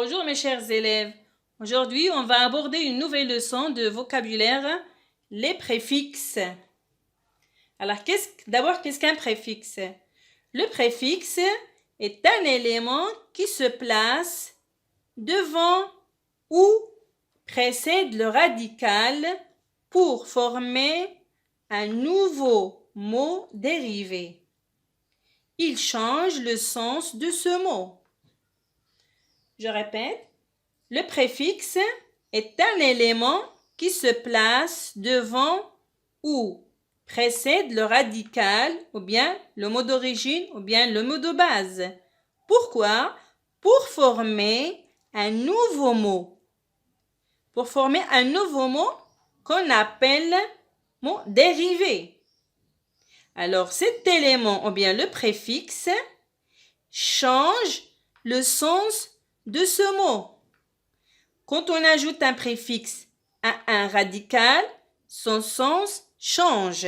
Bonjour mes chers élèves. Aujourd'hui, on va aborder une nouvelle leçon de vocabulaire, les préfixes. Alors, d'abord, qu'est-ce qu'un préfixe? Le préfixe est un élément qui se place devant ou précède le radical pour former un nouveau mot dérivé. Il change le sens de ce mot. Je répète, le préfixe est un élément qui se place devant ou précède le radical ou bien le mot d'origine ou bien le mot de base. Pourquoi? Pour former un nouveau mot. Pour former un nouveau mot qu'on appelle mot dérivé. Alors cet élément ou bien le préfixe change le sens de ce mot. Quand on ajoute un préfixe à un radical, son sens change.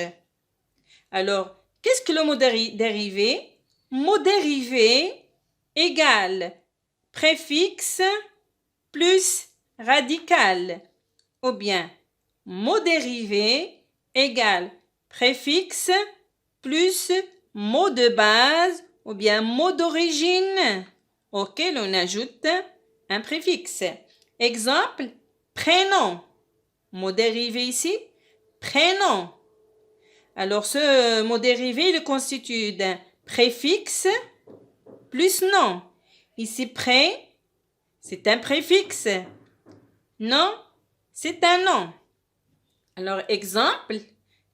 Alors, qu'est-ce que le mot dérivé? Mot dérivé égale préfixe plus radical. Ou bien, mot dérivé égale préfixe plus mot de base ou bien mot d'origine auquel on ajoute un préfixe. Exemple, prénom. Mot dérivé ici, prénom. Alors, ce mot dérivé, il constitue d'un préfixe plus nom. Ici, pré, c'est un préfixe. Non, c'est un nom. Alors, exemple,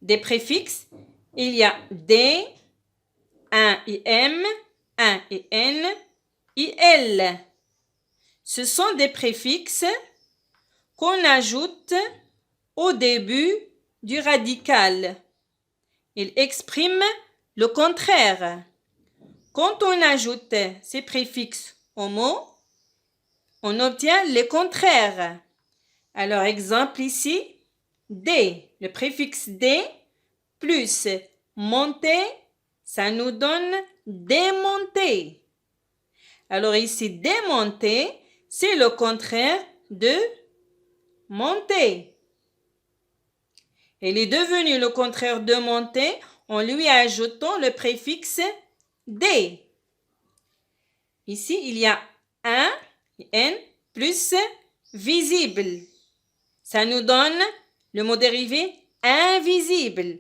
des préfixes, il y a des, un IM, un IN, IL. Ce sont des préfixes qu'on ajoute au début du radical. Ils expriment le contraire. Quand on ajoute ces préfixes au mot, on obtient les contraires. Alors, exemple ici, D, le préfixe D plus monter, ça nous donne démonter. Alors ici, démonter, c'est le contraire de monter. Il est devenu le contraire de monter en lui ajoutant le préfixe D. Ici, il y a un, N, plus visible. Ça nous donne le mot dérivé invisible.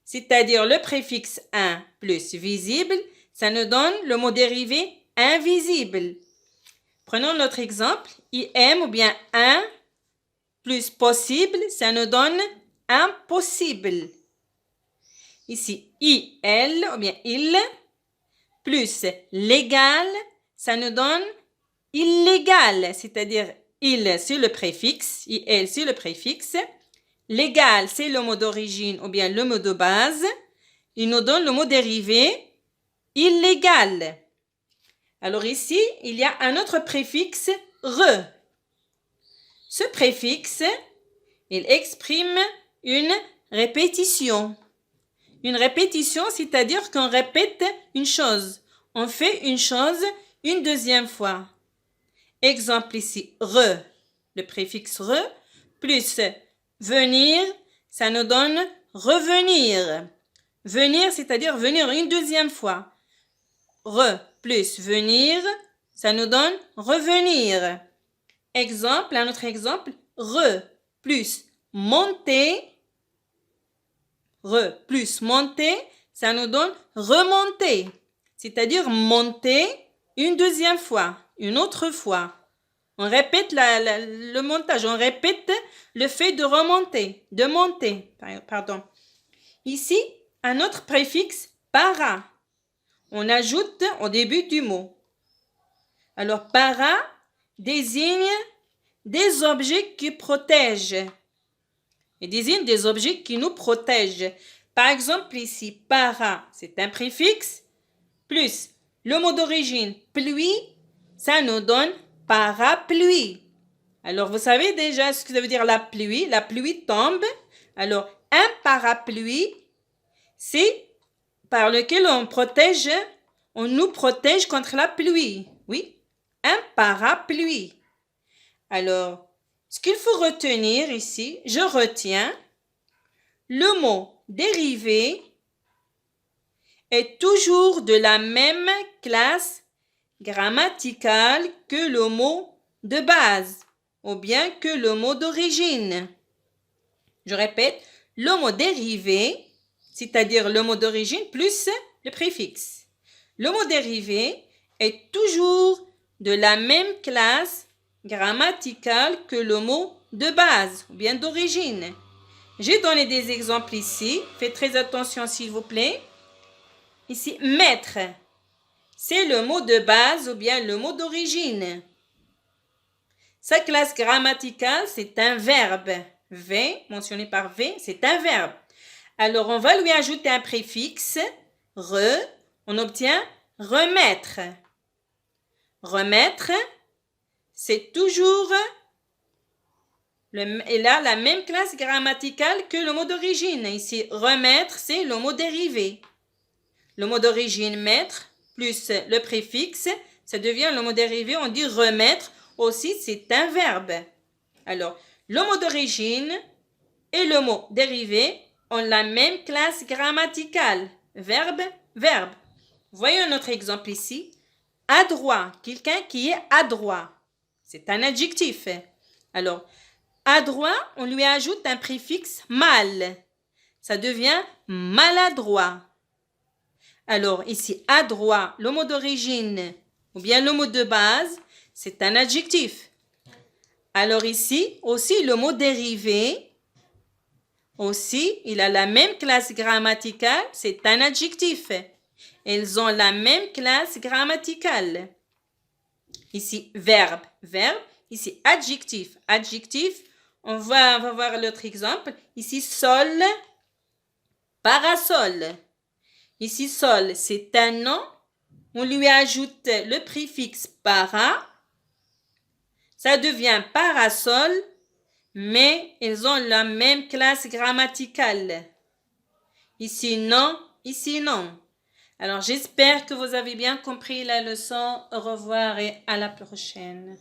C'est-à-dire le préfixe un plus visible, ça nous donne le mot dérivé invisible. Prenons notre exemple, IM ou bien un plus possible, ça nous donne impossible. Ici, IL ou bien il plus légal, ça nous donne illégal. C'est-à-dire, il, c'est le préfixe, IL, c'est le préfixe. Légal, c'est le mot d'origine ou bien le mot de base. Il nous donne le mot dérivé illégal. Alors ici, il y a un autre préfixe, re. Ce préfixe, il exprime une répétition. Une répétition, c'est-à-dire qu'on répète une chose. On fait une chose une deuxième fois. Exemple ici, re. Le préfixe re plus venir, ça nous donne revenir. Venir, c'est-à-dire venir une deuxième fois. Re plus venir, ça nous donne revenir. Exemple, un autre exemple, re plus monter. Re plus monter, ça nous donne remonter. C'est-à-dire monter une deuxième fois, une autre fois. On répète le montage, on répète le fait de remonter, de monter. Pardon. Ici, un autre préfixe, para. On ajoute au début du mot. Alors, para désigne des objets qui protègent. Il désigne des objets qui nous protègent. Par exemple, ici, para, c'est un préfixe, plus le mot d'origine, pluie, ça nous donne parapluie. Alors, vous savez déjà ce que ça veut dire la pluie tombe. Alors, un parapluie, c'est par lequel on nous protège contre la pluie. Oui, un parapluie. Alors, ce qu'il faut retenir ici, je retiens le mot dérivé est toujours de la même classe grammaticale que le mot de base ou bien que le mot d'origine. Je répète, le mot dérivé, c'est-à-dire le mot d'origine plus le préfixe. Le mot dérivé est toujours de la même classe grammaticale que le mot de base ou bien d'origine. J'ai donné des exemples ici. Faites très attention s'il vous plaît. Ici, mettre, c'est le mot de base ou bien le mot d'origine. Sa classe grammaticale, c'est un verbe. V, mentionné par V, c'est un verbe. Alors, on va lui ajouter un préfixe, re, on obtient remettre. Remettre, c'est toujours, il a la même classe grammaticale que le mot d'origine. Ici, remettre, c'est le mot dérivé. Le mot d'origine, mettre, plus le préfixe, ça devient le mot dérivé, on dit remettre. Aussi, c'est un verbe. Alors, le mot d'origine et le mot dérivé ont la même classe grammaticale. Verbe, verbe. Voyons un autre exemple ici. Adroit, quelqu'un qui est adroit. C'est un adjectif. Alors, adroit, on lui ajoute un préfixe mal. Ça devient maladroit. Alors, ici, adroit, le mot d'origine ou bien le mot de base, c'est un adjectif. Alors ici, aussi, le mot dérivé, aussi, il a la même classe grammaticale, c'est un adjectif. Ils ont la même classe grammaticale. Ici, verbe, verbe. Ici, adjectif, adjectif. On va voir l'autre exemple. Ici, sol, parasol. Ici, sol, c'est un nom. On lui ajoute le préfixe para. Ça devient parasol, mais ils ont la même classe grammaticale. Ici, non. Ici, non. Alors, j'espère que vous avez bien compris la leçon. Au revoir et à la prochaine.